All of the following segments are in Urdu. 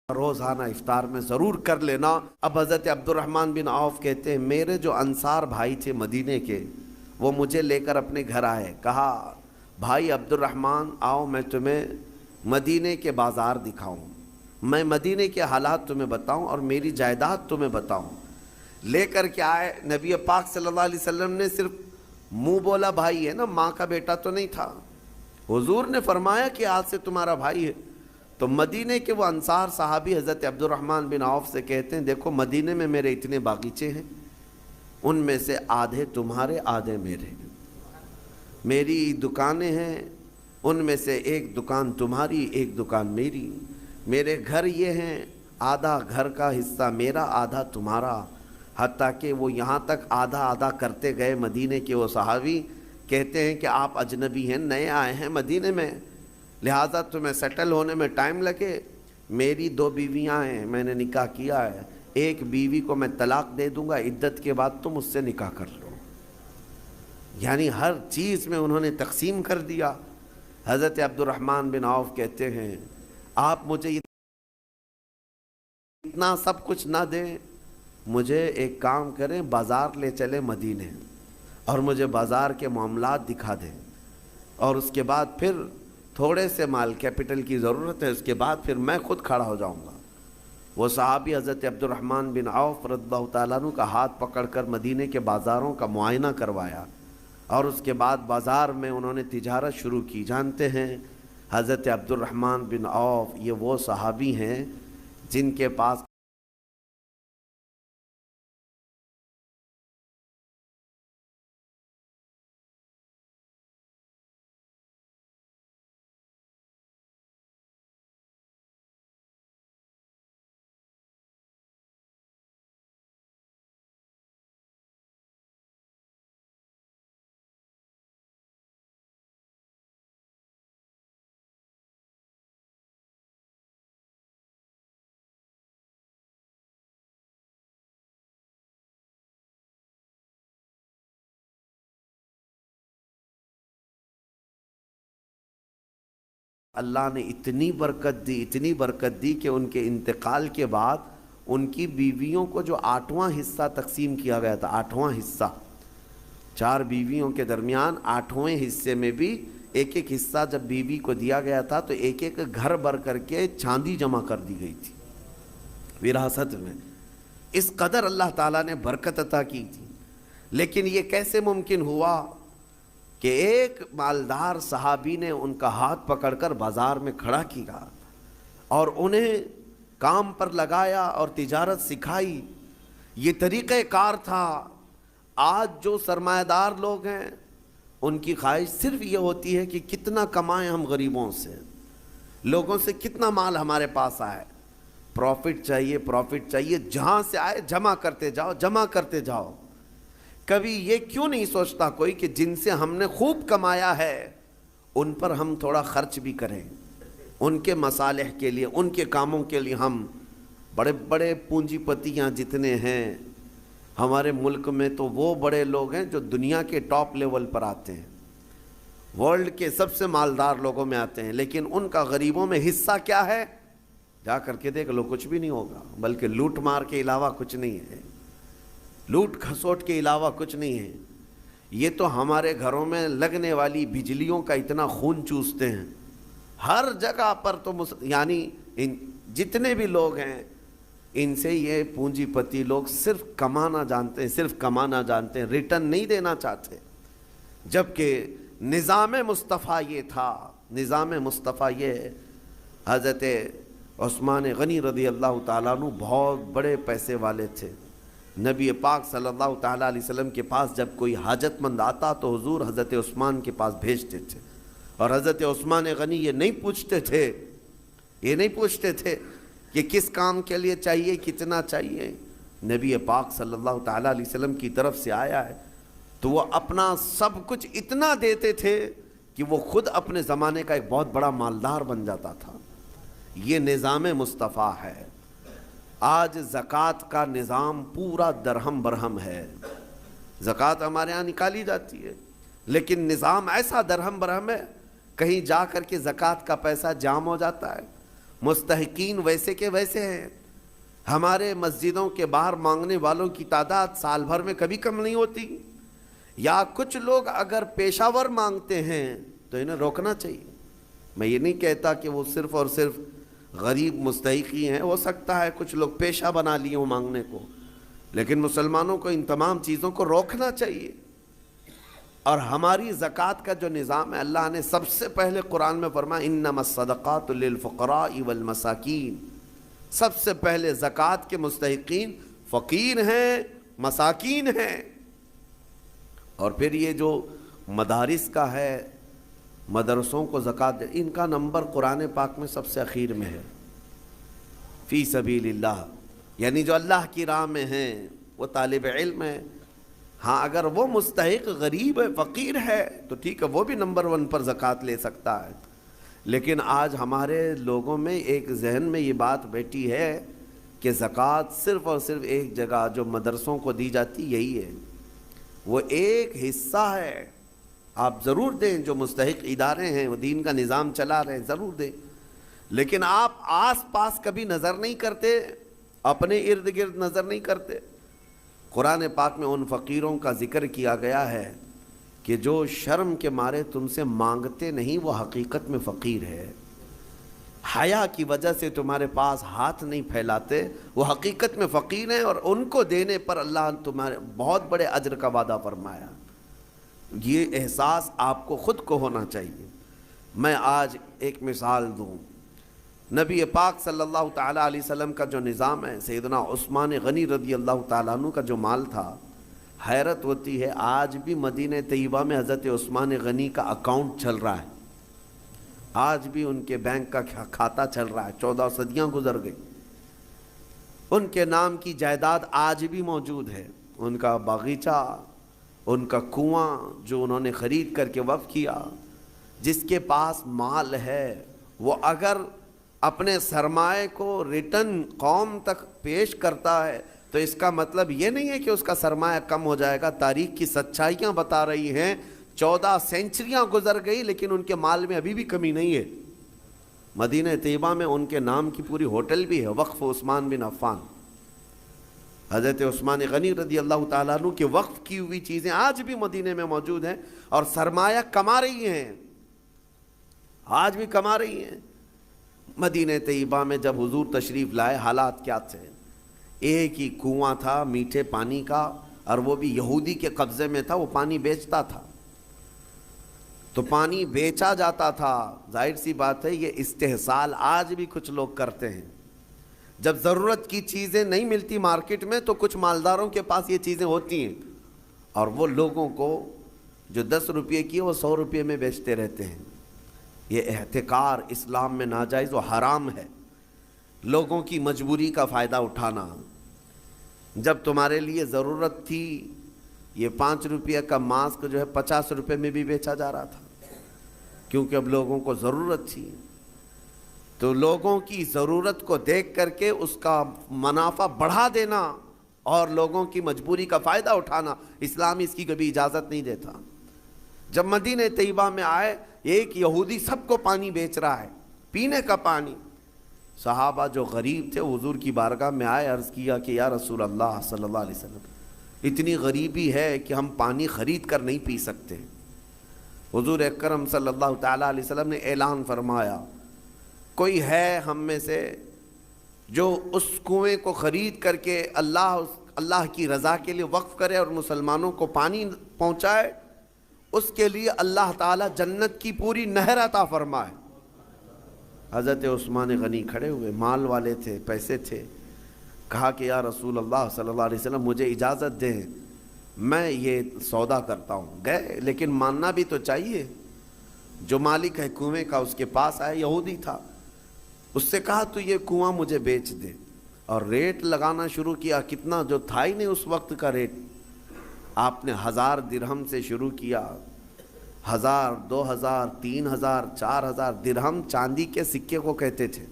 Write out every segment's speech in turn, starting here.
روزانہ افطار میں ضرور کر لینا۔ اب حضرت عبدالرحمن بن عوف کہتے ہیں میرے جو انصار بھائی تھے مدینے کے، وہ مجھے لے کر اپنے گھر آئے، کہا بھائی عبدالرحمن آؤ میں تمہیں مدینے کے بازار دکھاؤں، میں مدینے کے حالات تمہیں بتاؤں اور میری جائیداد تمہیں بتاؤں۔ لے کر کے آئے، نبی پاک صلی اللہ علیہ وسلم نے صرف منہ بولا بھائی ہے نا، ماں کا بیٹا تو نہیں تھا، حضور نے فرمایا کہ آج سے تمہارا بھائی ہے۔ تو مدینے کے وہ انصار صحابی حضرت عبدالرحمن بن عوف سے کہتے ہیں دیکھو مدینے میں میرے اتنے باغیچے ہیں، ان میں سے آدھے تمہارے آدھے میرے، میری دکانیں ہیں، ان میں سے ایک دکان تمہاری ایک دکان میری، میرے گھر یہ ہیں، آدھا گھر کا حصہ میرا آدھا تمہارا، حتیٰ کہ وہ یہاں تک آدھا آدھا کرتے گئے۔ مدینے کے وہ صحابی کہتے ہیں کہ آپ اجنبی ہیں، نئے آئے ہیں مدینے میں، لہٰذا تمہیں سیٹل ہونے میں ٹائم لگے، میری 2 بیویاں ہیں، میں نے نکاح کیا ہے، ایک بیوی کو میں طلاق دے دوں گا، عدت کے بعد تم اس سے نکاح کر لو۔ یعنی ہر چیز میں انہوں نے تقسیم کر دیا۔ حضرت عبدالرحمن بن عوف کہتے ہیں آپ مجھے اتنا سب کچھ نہ دیں، مجھے ایک کام کریں، بازار لے چلے مدینے اور مجھے بازار کے معاملات دکھا دیں، اور اس کے بعد پھر تھوڑے سے مال کیپٹل کی ضرورت ہے، اس کے بعد پھر میں خود کھڑا ہو جاؤں گا۔ وہ صحابی حضرت عبدالرحمن بن عوف رضی اللہ تعالیٰ عنہ کا ہاتھ پکڑ کر مدینے کے بازاروں کا معائنہ کروایا، اور اس کے بعد بازار میں انہوں نے تجارت شروع کی۔ جانتے ہیں حضرت عبدالرحمن بن عوف یہ وہ صحابی ہیں جن کے پاس اللہ نے اتنی برکت دی کہ ان کے انتقال کے بعد ان کی بیویوں کو جو 8واں حصہ تقسیم کیا گیا تھا، 8واں حصہ، 4 بیویوں کے درمیان 8ویں حصے میں بھی ایک ایک حصہ جب بیوی کو دیا گیا تھا تو ایک ایک گھر بھر کر کے چاندی جمع کر دی گئی تھی وراثت میں۔ اس قدر اللہ تعالیٰ نے برکت عطا کی تھی۔ لیکن یہ کیسے ممکن ہوا کہ ایک مالدار صحابی نے ان کا ہاتھ پکڑ کر بازار میں کھڑا کیا اور انہیں کام پر لگایا اور تجارت سکھائی؟ یہ طریقہ کار تھا۔ آج جو سرمایہ دار لوگ ہیں ان کی خواہش صرف یہ ہوتی ہے کہ کتنا کمائیں ہم غریبوں سے، لوگوں سے کتنا مال ہمارے پاس آئے، پروفٹ چاہیے، جہاں سے آئے جمع کرتے جاؤ۔ کبھی یہ کیوں نہیں سوچتا کوئی کہ جن سے ہم نے خوب کمایا ہے ان پر ہم تھوڑا خرچ بھی کریں، ان کے مصالح کے لیے، ان کے کاموں کے لیے۔ ہم بڑے بڑے پونجی پتیاں جتنے ہیں ہمارے ملک میں، تو وہ بڑے لوگ ہیں جو دنیا کے ٹاپ لیول پر آتے ہیں، ورلڈ کے سب سے مالدار لوگوں میں آتے ہیں، لیکن ان کا غریبوں میں حصہ کیا ہے؟ جا کر کے دیکھ لو، کچھ بھی نہیں ہوگا، بلکہ لوٹ مار کے علاوہ کچھ نہیں ہے، لوٹ کھسوٹ کے علاوہ کچھ نہیں ہے۔ یہ تو ہمارے گھروں میں لگنے والی بجلیوں کا اتنا خون چوستے ہیں، ہر جگہ پر تو یعنی جتنے بھی لوگ ہیں ان سے یہ پونجی پتی لوگ صرف کمانا جانتے ہیں، ریٹرن نہیں دینا چاہتے۔ جبکہ نظام مصطفیٰ یہ تھا، نظام مصطفیٰ یہ حضرت عثمان غنی رضی اللہ تعالیٰ عنہ بہت بڑے پیسے والے تھے۔ نبی پاک صلی اللہ تعالیٰ علیہ وسلم کے پاس جب کوئی حاجت مند آتا تو حضور حضرت عثمان کے پاس بھیجتے تھے، اور حضرت عثمان غنی یہ نہیں پوچھتے تھے کہ کس کام کے لیے چاہیے، کتنا چاہیے، نبی پاک صلی اللہ تعالیٰ علیہ وسلم کی طرف سے آیا ہے تو وہ اپنا سب کچھ اتنا دیتے تھے کہ وہ خود اپنے زمانے کا ایک بہت بڑا مالدار بن جاتا تھا۔ یہ نظام مصطفیٰ ہے۔ آج زکوٰۃ کا نظام پورا درہم برہم ہے، زکوٰۃ ہمارے ہاں نکالی جاتی ہے، لیکن نظام ایسا درہم برہم ہے، کہیں جا کر کے زکوٰۃ کا پیسہ جام ہو جاتا ہے، مستحقین ویسے کے ویسے ہیں. ہمارے مسجدوں کے باہر مانگنے والوں کی تعداد سال بھر میں کبھی کم نہیں ہوتی. یا کچھ لوگ اگر پیشہ ور مانگتے ہیں تو انہیں روکنا چاہیے. میں یہ نہیں کہتا کہ وہ صرف اور صرف غریب مستحقی ہیں، ہو سکتا ہے کچھ لوگ پیشہ بنا لیے ہوں مانگنے کو، لیکن مسلمانوں کو ان تمام چیزوں کو روکنا چاہیے. اور ہماری زکوٰۃ کا جو نظام ہے، اللہ نے سب سے پہلے قرآن میں فرمایا انما الصدقات للفقراء والمساکین. سب سے پہلے زکوٰۃ کے مستحقین فقیر ہیں، مساکین ہیں. اور پھر یہ جو مدارس کا ہے، مدرسوں کو زکوٰۃ، ان کا نمبر قرآن پاک میں سب سے اخیر میں ہے. فی سبیل اللہ، یعنی جو اللہ کی راہ میں ہیں، وہ طالب علم ہے. ہاں اگر وہ مستحق غریب ہے، فقیر ہے، تو ٹھیک ہے، وہ بھی نمبر 1 پر زکوٰۃ لے سکتا ہے. لیکن آج ہمارے لوگوں میں ایک ذہن میں یہ بات بیٹھی ہے کہ زکوٰۃ صرف اور صرف ایک جگہ جو مدرسوں کو دی جاتی یہی ہے. وہ ایک حصہ ہے، آپ ضرور دیں. جو مستحق ادارے ہیں، وہ دین کا نظام چلا رہے ہیں، ضرور دیں. لیکن آپ آس پاس کبھی نظر نہیں کرتے، اپنے ارد گرد نظر نہیں کرتے. قرآن پاک میں ان فقیروں کا ذکر کیا گیا ہے کہ جو شرم کے مارے تم سے مانگتے نہیں، وہ حقیقت میں فقیر ہے. حیا کی وجہ سے تمہارے پاس ہاتھ نہیں پھیلاتے، وہ حقیقت میں فقیر ہیں. اور ان کو دینے پر اللہ نے تمہارے بہت بڑے اجر کا وعدہ فرمایا. یہ احساس آپ کو خود کو ہونا چاہیے. میں آج ایک مثال دوں. نبی پاک صلی اللہ تعالیٰ علیہ وسلم کا جو نظام ہے، سیدنا عثمان غنی رضی اللہ تعالیٰ عنہ کا جو مال تھا، حیرت ہوتی ہے آج بھی مدینہ طیبہ میں حضرت عثمان غنی کا اکاؤنٹ چل رہا ہے. آج بھی ان کے بینک کا کھاتہ چل رہا ہے. 14 صدیاں گزر گئی. ان کے نام کی جائیداد آج بھی موجود ہے. ان کا باغیچہ، ان کا کنواں جو انہوں نے خرید کر کے وقف کیا. جس کے پاس مال ہے وہ اگر اپنے سرمائے کو ریٹرن قوم تک پیش کرتا ہے تو اس کا مطلب یہ نہیں ہے کہ اس کا سرمایہ کم ہو جائے گا. تاریخ کی سچائیاں بتا رہی ہیں 14 سینچریاں گزر گئی لیکن ان کے مال میں ابھی بھی کمی نہیں ہے. مدینہ طیبہ میں ان کے نام کی پوری ہوٹل بھی ہے، وقف عثمان بن عفان. حضرت عثمان غنی رضی اللہ تعالیٰ عنہ کے وقف کی ہوئی چیزیں آج بھی مدینہ میں موجود ہیں اور سرمایہ کما رہی ہیں، آج بھی کما رہی ہیں. مدینہ طیبہ میں جب حضور تشریف لائے حالات کیا تھے؟ ایک ہی کنواں تھا میٹھے پانی کا، اور وہ بھی یہودی کے قبضے میں تھا. وہ پانی بیچتا تھا تو پانی بیچا جاتا تھا. ظاہر سی بات ہے یہ استحصال آج بھی کچھ لوگ کرتے ہیں. جب ضرورت کی چیزیں نہیں ملتی مارکیٹ میں تو کچھ مالداروں کے پاس یہ چیزیں ہوتی ہیں اور وہ لوگوں کو جو 10 روپے کی وہ 100 روپے میں بیچتے رہتے ہیں. یہ احتکار اسلام میں ناجائز و حرام ہے. لوگوں کی مجبوری کا فائدہ اٹھانا. جب تمہارے لیے ضرورت تھی، یہ 5 روپے کا ماسک جو ہے 50 روپے میں بھی بیچا جا رہا تھا کیونکہ اب لوگوں کو ضرورت تھی. تو لوگوں کی ضرورت کو دیکھ کر کے اس کا منافع بڑھا دینا اور لوگوں کی مجبوری کا فائدہ اٹھانا، اسلام اس کی کبھی اجازت نہیں دیتا. جب مدینہ طیبہ میں آئے، ایک یہودی سب کو پانی بیچ رہا ہے، پینے کا پانی. صحابہ جو غریب تھے حضور کی بارگاہ میں آئے، عرض کیا کہ یا رسول اللہ صلی اللہ علیہ وسلم، اتنی غریبی ہے کہ ہم پانی خرید کر نہیں پی سکتے. حضور اکرم صلی اللہ تعالیٰ علیہ وسلم نے اعلان فرمایا، کوئی ہے ہم میں سے جو اس کنویں کو خرید کر کے اللہ کی رضا کے لیے وقف کرے اور مسلمانوں کو پانی پہنچائے، اس کے لیے اللہ تعالیٰ جنت کی پوری نہر عطا فرمائے. حضرت عثمان غنی کھڑے ہوئے، مال والے تھے، پیسے تھے. کہا کہ یا رسول اللہ صلی اللہ علیہ وسلم مجھے اجازت دیں، میں یہ سودا کرتا ہوں. گئے، لیکن ماننا بھی تو چاہیے. جو مالک ہے کنویں کا اس کے پاس آیا، یہودی تھا. اس سے کہا تو یہ کنواں مجھے بیچ دے، اور ریٹ لگانا شروع کیا. کتنا جو تھا ہی نہیں اس وقت کا ریٹ. آپ نے 1000 درہم سے شروع کیا. 1000، 2000، 3000، 4000 درہم چاندی کے سکے کو کہتے تھے.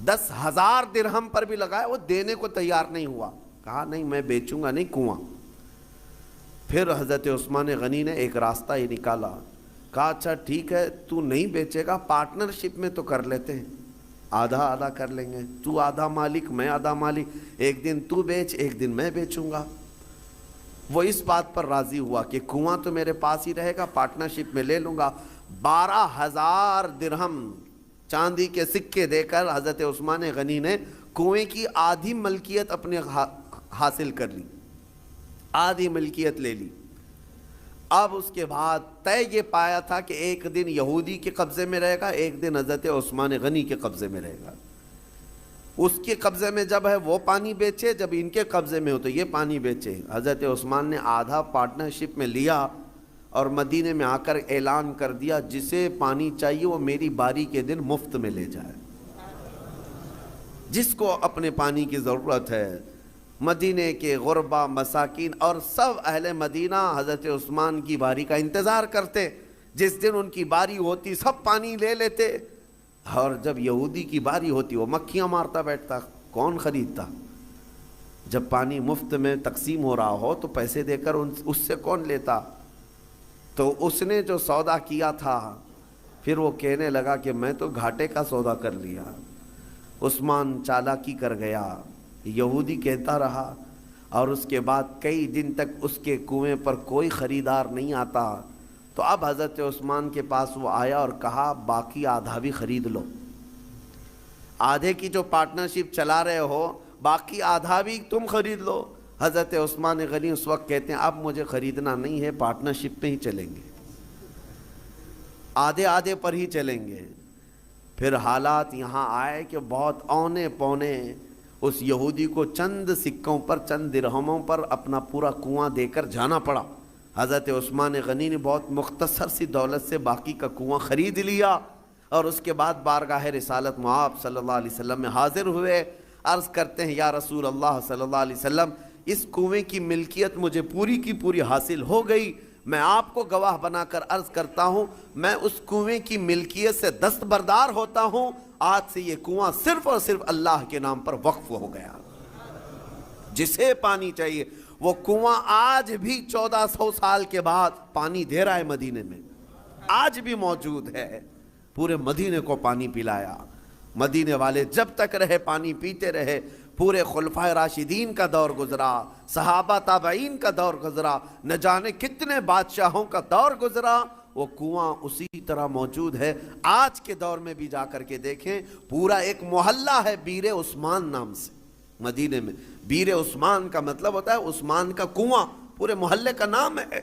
10,000 درہم پر بھی لگائے، وہ دینے کو تیار نہیں ہوا. کہا نہیں میں بیچوں گا نہیں کنواں. پھر حضرت عثمان غنی نے ایک راستہ یہ نکالا. کہا اچھا ٹھیک ہے تو نہیں بیچے گا، پارٹنرشپ میں تو کر لیتے ہیں. آدھا آدھا کر لیں گے، تو آدھا مالک میں آدھا مالک، ایک دن تو بیچ ایک دن میں بیچوں گا۔ وہ اس بات پر راضی ہوا کہ کنواں تو میرے پاس ہی رہے گا، پارٹنرشپ میں لے لوں گا۔ 12,000 درہم چاندی کے سکے دے کر حضرت عثمان غنی نے کنویں کی آدھی ملکیت اپنے حاصل کر لی، آدھی ملکیت لے لی۔ اب اس کے بعد طے یہ پایا تھا کہ ایک دن یہودی کے قبضے میں رہے گا، ایک دن حضرت عثمان غنی کے قبضے میں رہے گا۔ اس کے قبضے میں جب ہے وہ پانی بیچے، جب ان کے قبضے میں ہو تو یہ پانی بیچے۔ حضرت عثمان نے آدھا پارٹنرشپ میں لیا اور مدینے میں آ کر اعلان کر دیا جسے پانی چاہیے وہ میری باری کے دن مفت میں لے جائے، جس کو اپنے پانی کی ضرورت ہے۔ مدینے کے غربا، مساکین اور سب اہل مدینہ حضرت عثمان کی باری کا انتظار کرتے، جس دن ان کی باری ہوتی سب پانی لے لیتے، اور جب یہودی کی باری ہوتی وہ مکھیاں مارتا بیٹھتا، کون خریدتا؟ جب پانی مفت میں تقسیم ہو رہا ہو تو پیسے دے کر اس سے کون لیتا؟ تو اس نے جو سودا کیا تھا پھر وہ کہنے لگا کہ میں تو گھاٹے کا سودا کر لیا۔ عثمان چالاکی کر گیا، یہودی کہتا رہا، اور اس کے بعد کئی دن تک اس کے کنویں پر کوئی خریدار نہیں آتا۔ تو اب حضرت عثمان کے پاس وہ آیا اور کہا باقی آدھا بھی خرید لو، آدھے کی جو پارٹنرشپ چلا رہے ہو باقی آدھا بھی تم خرید لو۔ حضرت عثمان غنی اس وقت کہتے ہیں اب مجھے خریدنا نہیں ہے، پارٹنرشپ میں ہی چلیں گے، آدھے آدھے پر ہی چلیں گے۔ پھر حالات یہاں آئے کہ بہت اونے پونے اس یہودی کو چند سکوں پر، چند درہموں پر اپنا پورا کنواں دے کر جانا پڑا۔ حضرت عثمان غنی نے بہت مختصر سی دولت سے باقی کا کنواں خرید لیا، اور اس کے بعد بارگاہ رسالت مآب صلی اللہ علیہ وسلم میں حاضر ہوئے۔ عرض کرتے ہیں یا رسول اللہ صلی اللہ علیہ وسلم، اس کنویں کی ملکیت مجھے پوری کی پوری حاصل ہو گئی، میں آپ کو گواہ بنا کر عرض کرتا ہوں میں اس کنویں کی ملکیت سے دستبردار ہوتا ہوں، آج سے یہ کنواں صرف اور صرف اللہ کے نام پر وقف ہو گیا۔ جسے پانی چاہیے وہ کنواں آج بھی 1400 سال کے بعد پانی دے رہا ہے، مدینے میں آج بھی موجود ہے، پورے مدینے کو پانی پلایا۔ مدینے والے جب تک رہے پانی پیتے رہے، پورے خلفائے راشدین کا دور گزرا، صحابہ تابعین کا دور گزرا، نہ جانے کتنے بادشاہوں کا دور گزرا، وہ کنواں اسی طرح موجود ہے۔ آج کے دور میں بھی جا کر کے دیکھیں، پورا ایک محلہ ہے بیر عثمان نام سے مدینے میں۔ بیر عثمان کا مطلب ہوتا ہے عثمان کا کنواں، پورے محلے کا نام ہے۔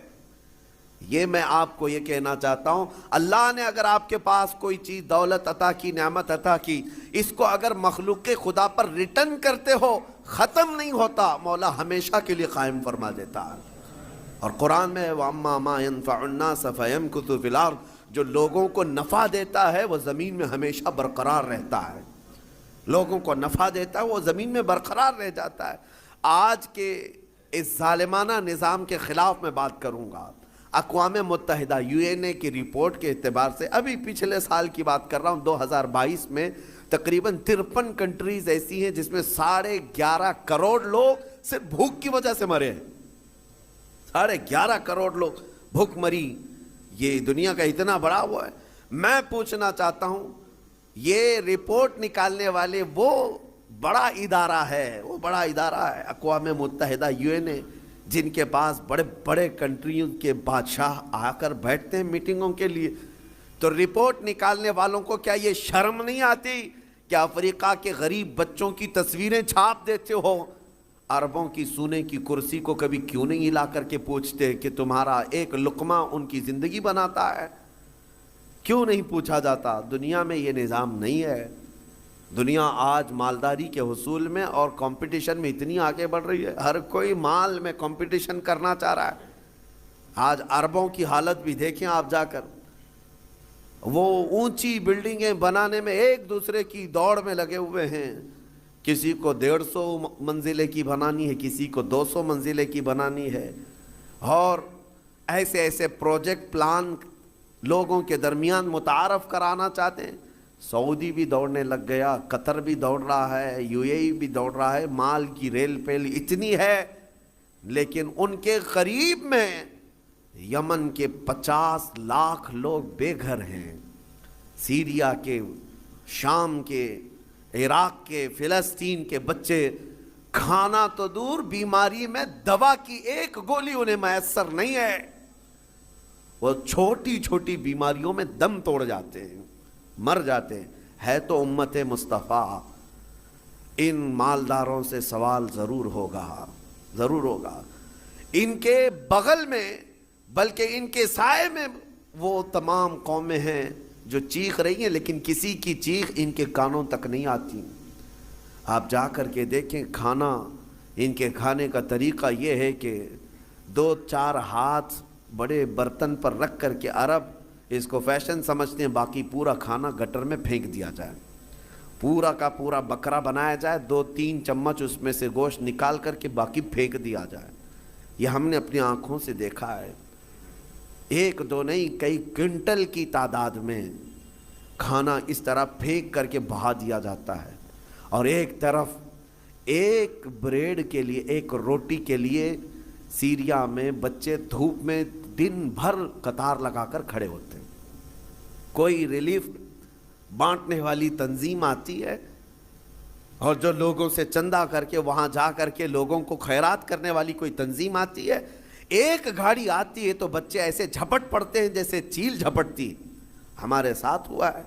یہ میں آپ کو یہ کہنا چاہتا ہوں، اللہ نے اگر آپ کے پاس کوئی چیز دولت عطا کی، نعمت عطا کی، اس کو اگر مخلوق خدا پر ریٹرن کرتے ہو ختم نہیں ہوتا، مولا ہمیشہ کے لیے قائم فرما دیتا ہے۔ اور قرآن میں وَأَمَّا مَا يَنْفَعُ النَّاسَ فَيَمْكُثُ فِي الْأَرْضِ، جو لوگوں کو نفع دیتا ہے وہ زمین میں ہمیشہ برقرار رہتا ہے، لوگوں کو نفع دیتا ہے وہ زمین میں برقرار رہ جاتا ہے۔ آج کے اس ظالمانہ نظام کے خلاف میں بات کروں گا۔ اقوام متحدہ UN کی رپورٹ کے اعتبار سے، ابھی پچھلے سال کی بات کر رہا ہوں، 2022 میں تقریباً 53 کنٹریز ایسی ہیں جس میں 11.5 کروڑ لوگ صرف بھوک کی وجہ سے مرے ہیں۔ 11.5 کروڑ لوگ بھوک مری، یہ دنیا کا اتنا بڑا وہ ہے۔ میں پوچھنا چاہتا ہوں، یہ رپورٹ نکالنے والے وہ بڑا ادارہ ہے، اقوام متحدہ UN، جن کے پاس بڑے بڑے کنٹریوں کے بادشاہ آ کر بیٹھتے ہیں میٹنگوں کے لیے، تو رپورٹ نکالنے والوں کو کیا یہ شرم نہیں آتی کہ افریقہ کے غریب بچوں کی تصویریں چھاپ دیتے ہو؟ عربوں کی سونے کی کرسی کو کبھی کیوں نہیں لا کر کے پوچھتے کہ تمہارا ایک لقمہ ان کی زندگی بناتا ہے؟ کیوں نہیں پوچھا جاتا؟ دنیا میں یہ نظام نہیں ہے۔ دنیا آج مالداری کے حصول میں اور کمپٹیشن میں اتنی آگے بڑھ رہی ہے، ہر کوئی مال میں کمپٹیشن کرنا چاہ رہا ہے۔ آج عربوں کی حالت بھی دیکھیں آپ جا کر، وہ اونچی بلڈنگیں بنانے میں ایک دوسرے کی دوڑ میں لگے ہوئے ہیں، کسی کو 150 منزلے کی بنانی ہے، کسی کو 200 منزلے کی بنانی ہے، اور ایسے ایسے پروجیکٹ پلان لوگوں کے درمیان متعارف کرانا چاہتے ہیں۔ سعودی بھی دوڑنے لگ گیا، قطر بھی دوڑ رہا ہے، UAE بھی دوڑ رہا ہے، مال کی ریل پیل اتنی ہے، لیکن ان کے قریب میں یمن کے 50 لاکھ لوگ بے گھر ہیں، سیریا کے، شام کے، عراق کے، فلسطین کے بچے کھانا تو دور، بیماری میں دوا کی ایک گولی انہیں میسر نہیں ہے، وہ چھوٹی چھوٹی بیماریوں میں دم توڑ جاتے ہیں، مر جاتے ہیں۔ ہے تو امت مصطفیٰ، ان مالداروں سے سوال ضرور ہوگا، ضرور ہوگا۔ ان کے بغل میں بلکہ ان کے سائے میں وہ تمام قومیں ہیں جو چیخ رہی ہیں، لیکن کسی کی چیخ ان کے کانوں تک نہیں آتی۔ آپ جا کر کے دیکھیں، کھانا ان کے کھانے کا طریقہ یہ ہے کہ 2-4 ہاتھ بڑے برتن پر رکھ کر کے عرب اس کو فیشن سمجھتے ہیں، باقی پورا کھانا گٹر میں پھینک دیا جائے، پورا کا پورا بکرا بنایا جائے، 2-3 چمچ اس میں سے گوشت نکال کر کے باقی پھینک دیا جائے۔ یہ ہم نے اپنی آنکھوں سے دیکھا ہے، 1-2 نہیں، کئی کنٹل کی تعداد میں کھانا اس طرح پھینک کر کے بہا دیا جاتا ہے، اور ایک طرف ایک بریڈ کے لیے، ایک روٹی کے لیے سیریا میں بچے دھوپ میں دن بھر قطار لگا کر کھڑے ہوتے ہیں۔ کوئی ریلیف بانٹنے والی تنظیم آتی ہے، اور جو لوگوں سے چندہ کر کے وہاں جا کر کے لوگوں کو خیرات کرنے والی کوئی تنظیم آتی ہے، ایک گاڑی آتی ہے تو بچے ایسے جھپٹ پڑتے ہیں جیسے چیل جھپٹتی۔ ہمارے ساتھ ہوا ہے،